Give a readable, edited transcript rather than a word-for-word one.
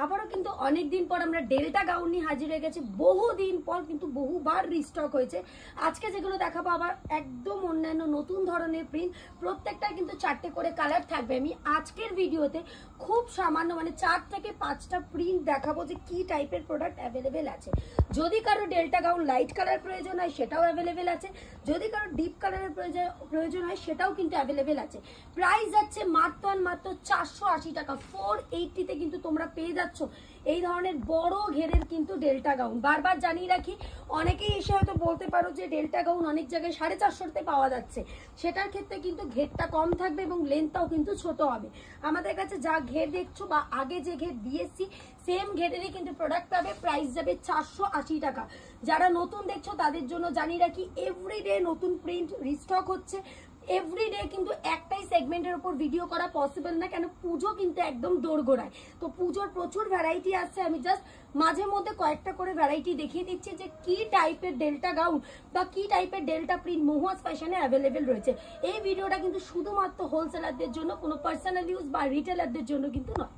আবারও কিন্তু অনেকদিন পর আমরা ডেল্টা গাউন নিয়ে হাজির হয়ে গেছি। বহুদিন পর কিন্তু বহুবার রিস্টক হয়েছে। আজকে যেগুলো দেখাবো আবার একদম অন্যান্য নতুন ধরনের প্রিন্ট, প্রত্যেকটা কিন্তু 4টে করে কালার থাকবে। আমি আজকের ভিডিওতে খুব সামান্য মানে 4 থেকে 5টা প্রিন্ট দেখাবো যে কি টাইপের প্রোডাক্ট অ্যাভেলেবেল আছে। যদি কারো ডেল্টা গাউন লাইট কালার প্রয়োজন হয় সেটাও অ্যাভেলেবেল আছে, যদি কারো ডিপ কালারের প্রয়োজন হয় সেটাও কিন্তু অ্যাভেলেবেল আছে। প্রাইস যাচ্ছে মাত্র 480 টাকা। 480-তে কিন্তু তোমরা পেয়ে যাচ্ছ এই ধরনের বড় ঘেরের কিন্তু ডেল্টা গাউন। বারবার জানিয়ে রাখি, অনেকেই এসে হয়তো বলতে পারো যে ডেল্টা গাউন অনেক জায়গায় 450-তে পাওয়া যাচ্ছে, সেটার ক্ষেত্রে কিন্তু ঘেরটা কম থাকবে এবং লেন্থটাও কিন্তু ছোট হবে। আমাদের কাছে যা ঘের দেখছো বা আগে যে ঘের দিয়েছি সেম ঘেরেরই কিন্তু প্রোডাক্ট পাবে। প্রাইস যাবে 480 টাকা। যারা নতুন দেখছো তাদের জন্য জানিয়ে রাখি, এভরিডে নতুন প্রিন্ট রিস্টক হচ্ছে। এভরিডে কিন্তু একটাই সেগমেন্টের উপর ভিডিও করা পসিবল না, কেন পুজো কিন্তু একদম দোরগোড়ায়। তো পুজোর প্রচুর ভ্যারাইটি আসছে, আমি জাস্ট মাঝে মধ্যে কয়েকটা করে ভ্যারাইটি দেখিয়ে দিচ্ছি যে কি টাইপের ডেল্টা গাউন বা কি টাইপের ডেল্টা প্রিন্ট মহুয়াস ফ্যাশনে অ্যাভেলেবেল রয়েছে। এই ভিডিওটা কিন্তু শুধুমাত্র হোলসেলারদের জন্য, কোনো পার্সোনাল ইউজ বা রিটেলারদের জন্য কিন্তু নয়।